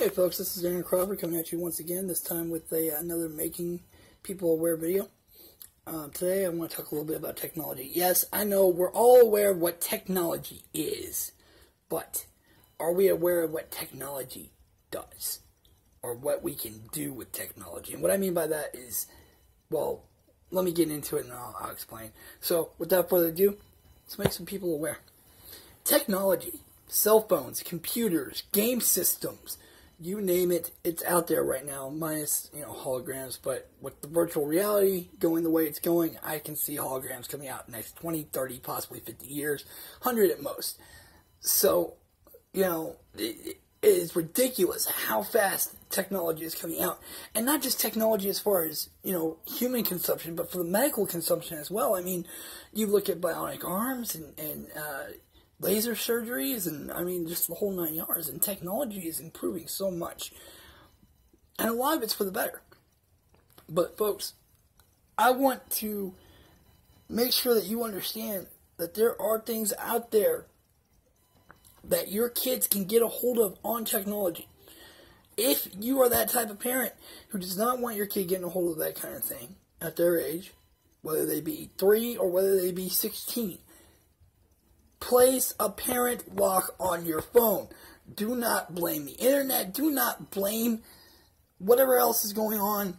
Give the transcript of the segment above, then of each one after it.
Hey folks, this is Aaron Crawford coming at you once again, this time with another Making People Aware video. Today I want to talk a little bit about technology. Yes, I know we're all aware of what technology is, but are we aware of what technology does? Or what we can do with technology? And what I mean by that is, well, let me get into it and I'll explain. So, without further ado, let's make some people aware. Technology, cell phones, computers, game systems, you name it, it's out there right now, minus, holograms. But with the virtual reality going the way it's going, I can see holograms coming out in the next 20, 30, possibly 50 years, 100 at most. So, it is ridiculous how fast technology is coming out. And not just technology as far as, human consumption, but for the medical consumption as well. I mean, you look at bionic arms and laser surgeries, and just the whole 9 yards, and technology is improving so much. And a lot of it's for the better. But folks, I want to make sure that you understand that there are things out there that your kids can get a hold of on technology. If you are that type of parent who does not want your kid getting a hold of that kind of thing at their age, whether they be 3 or whether they be 16, place a parent lock on your phone. Do not blame the internet. Do not blame whatever else is going on,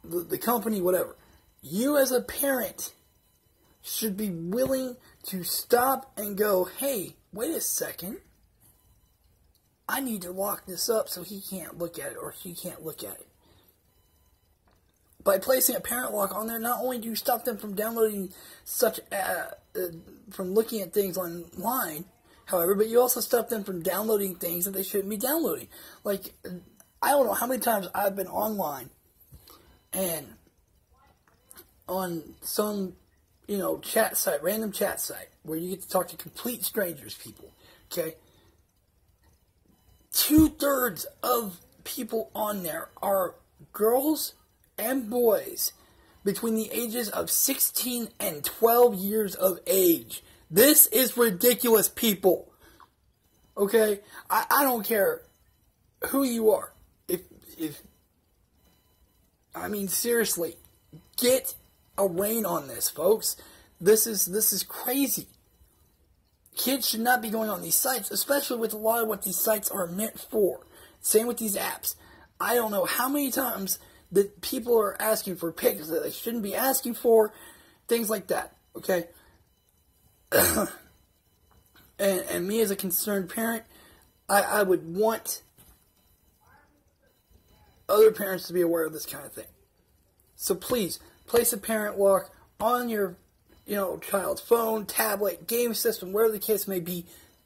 the company, whatever. You as a parent should be willing to stop and go, hey, wait a second. I need to lock this up so he can't look at it or she can't look at it. By placing a parent lock on there, not only do you stop them from downloading from looking at things online, however, but you also stop them from downloading things that they shouldn't be downloading. Like, I don't know how many times I've been online and on some, chat site, random chat site, where you get to talk to complete strangers, people, okay? 2/3 of people on there are girls and boys between the ages of 16 and 12 years of age. This is ridiculous, people. Okay? I don't care who you are. Seriously, get a rein on this, folks. This is crazy. Kids should not be going on these sites, especially with a lot of what these sites are meant for. Same with these apps. I don't know how many times that people are asking for pics that they shouldn't be asking for, things like that, okay? and me as a concerned parent, I would want other parents to be aware of this kind of thing. So please, place a parent lock on your, child's phone, tablet, game system, wherever the case may be.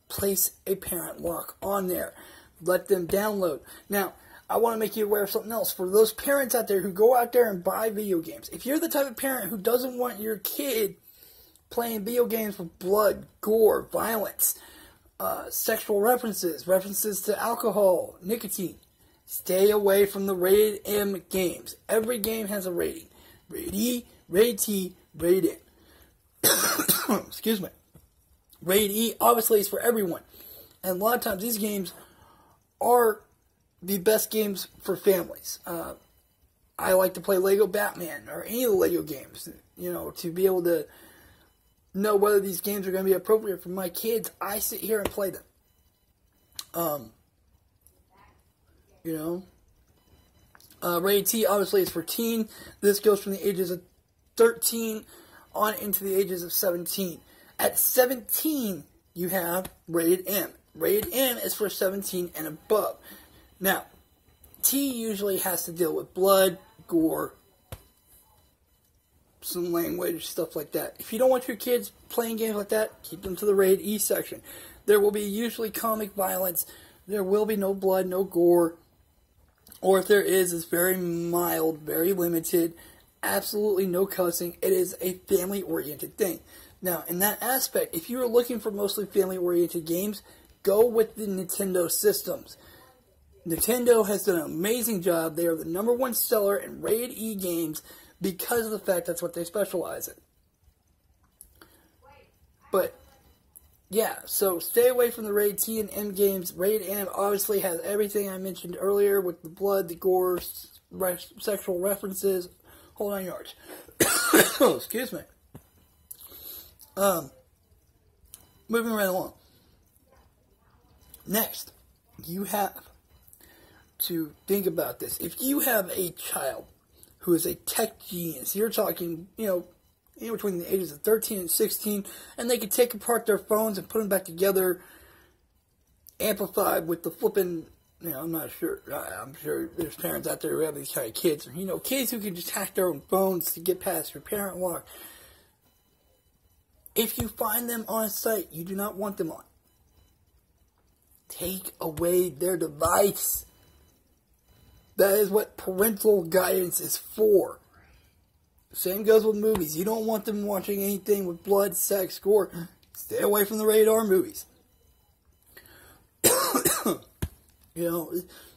Place a parent lock on there. Let them download. Now, I want to make you aware of something else. For those parents out there who go out there and buy video games, if you're the type of parent who doesn't want your kid playing video games with blood, gore, violence, sexual references to alcohol, nicotine, stay away from the rated M games. Every game has a rating. Rated E, rated T, rated N. Excuse me. Rated E obviously is for everyone. And a lot of times these games are the best games for families. I like to play Lego Batman or any of the Lego games, to be able to know whether these games are going to be appropriate for my kids. I sit here and play them. Rated T obviously is for teen. This goes from the ages of 13 on into the ages of 17. At 17, you have rated M. Rated M is for 17 and above. Now, T usually has to deal with blood, gore, some language, stuff like that. If you don't want your kids playing games like that, keep them to the rated E section. There will be usually comic violence. There will be no blood, no gore. Or if there is, it's very mild, very limited. Absolutely no cussing. It is a family-oriented thing. Now, in that aspect, if you are looking for mostly family-oriented games, go with the Nintendo systems. Nintendo has done an amazing job. They are the #1 seller in rated E games because of the fact that's what they specialize in. But yeah, so stay away from the rated T and M games. Rated M obviously has everything I mentioned earlier with the blood, the gore, sexual references, whole 9 yards. Excuse me. Moving right along. Next, you have to think about this. If you have a child who is a tech genius, you're talking, between the ages of 13 and 16, and they could take apart their phones and put them back together, amplified with the flipping, I'm not sure, I'm sure there's parents out there who have these kind of kids, or, kids who can just hack their own phones to get past your parent lock. If you find them on a site you do not want them on, take away their device. That is what parental guidance is for. Same goes with movies. You don't want them watching anything with blood, sex, gore. Stay away from the rated R movies.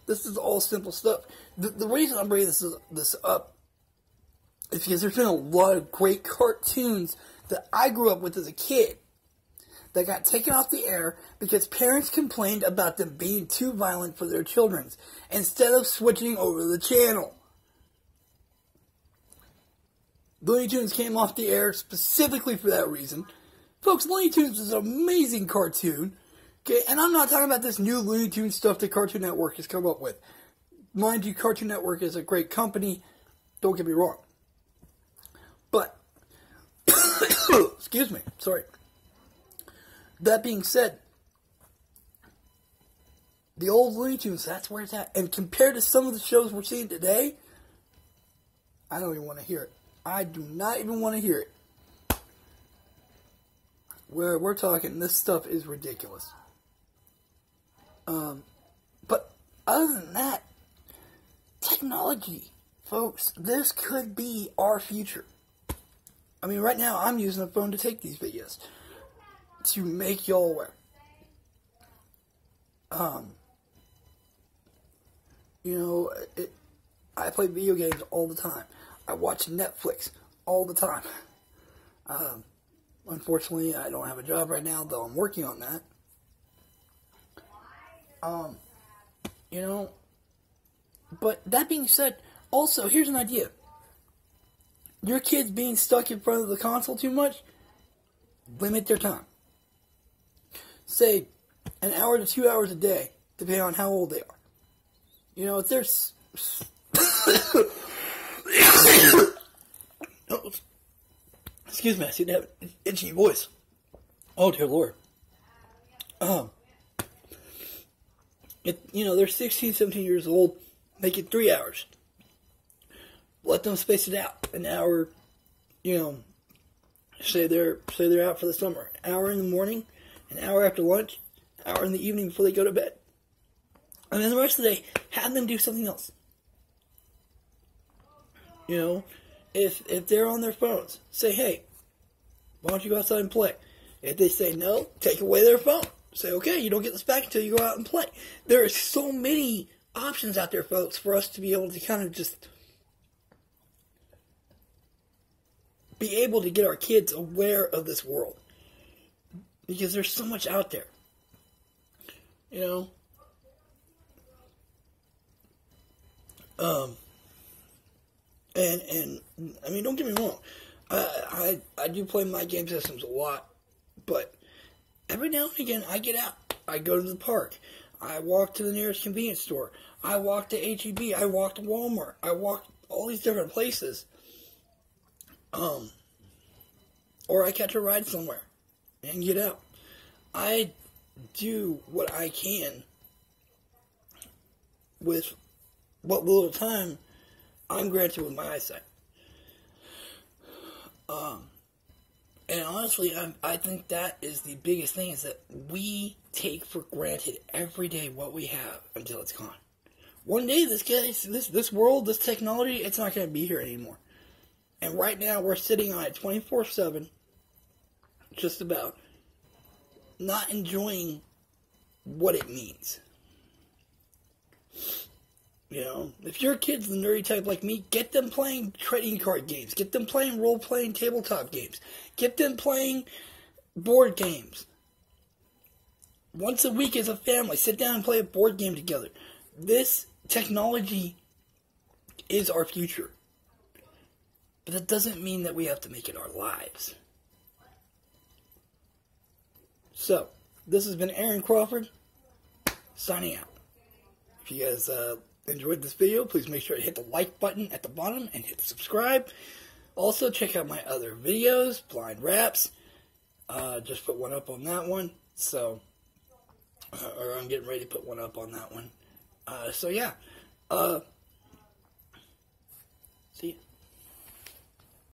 This is all simple stuff. The reason I'm bringing this up is because there's been a lot of great cartoons that I grew up with as a kid that got taken off the air because parents complained about them being too violent for their children instead of switching over the channel. Looney Tunes came off the air specifically for that reason. Folks, Looney Tunes is an amazing cartoon. Okay, and I'm not talking about this new Looney Tunes stuff that Cartoon Network has come up with. Mind you, Cartoon Network is a great company. Don't get me wrong. But, excuse me, sorry. That being said, the old Looney Tunes, that's where it's at. And compared to some of the shows we're seeing today, I don't even want to hear it. I do not even want to hear it. Where we're talking, this stuff is ridiculous. But other than that, technology, folks, this could be our future. I mean, right now, I'm using a phone to take these videos. To make y'all aware. I play video games all the time. I watch Netflix all the time. Unfortunately, I don't have a job right now, though I'm working on that. But that being said, also, here's an idea. Your kids being stuck in front of the console too much, limit their time. Say, an hour to 2 hours a day, depending on how old they are. If there's... Oh, excuse me, I seem to have an itchy voice. Oh, dear Lord. They're 16, 17 years old, make it 3 hours. Let them space it out. An hour, say they're out for the summer. An hour in the morning, an hour after lunch, an hour in the evening before they go to bed. And then the rest of the day, have them do something else. If they're on their phones, say, hey, why don't you go outside and play? If they say no, take away their phone. Say, okay, you don't get this back until you go out and play. There are so many options out there, folks, for us to be able to kind of just be able to get our kids aware of this world. Because there's so much out there. And I mean, don't get me wrong. I do play my game systems a lot, but every now and again I get out. I go to the park. I walk to the nearest convenience store. I walk to H-E-B. I walk to Walmart. I walk all these different places. Or I catch a ride somewhere and get out. I do what I can with what little time I'm granted with my eyesight. And honestly, I think that is the biggest thing, is that we take for granted every day what we have until it's gone. One day, this world, this technology, it's not going to be here anymore. And right now, we're sitting on it 24/7, just about, not enjoying what it means. If your kid's the nerdy type like me, get them playing trading card games. Get them playing role-playing tabletop games. Get them playing board games. once a week as a family, sit down and play a board game together. This technology is our future. But that doesn't mean that we have to make it our lives. So, this has been Aaron Crawford, signing out. If you guys enjoyed this video, please make sure to hit the like button at the bottom and hit subscribe. Also, check out my other videos, Blind Raps. Just put one up on that one. So, or I'm getting ready to put one up on that one. So yeah. See you.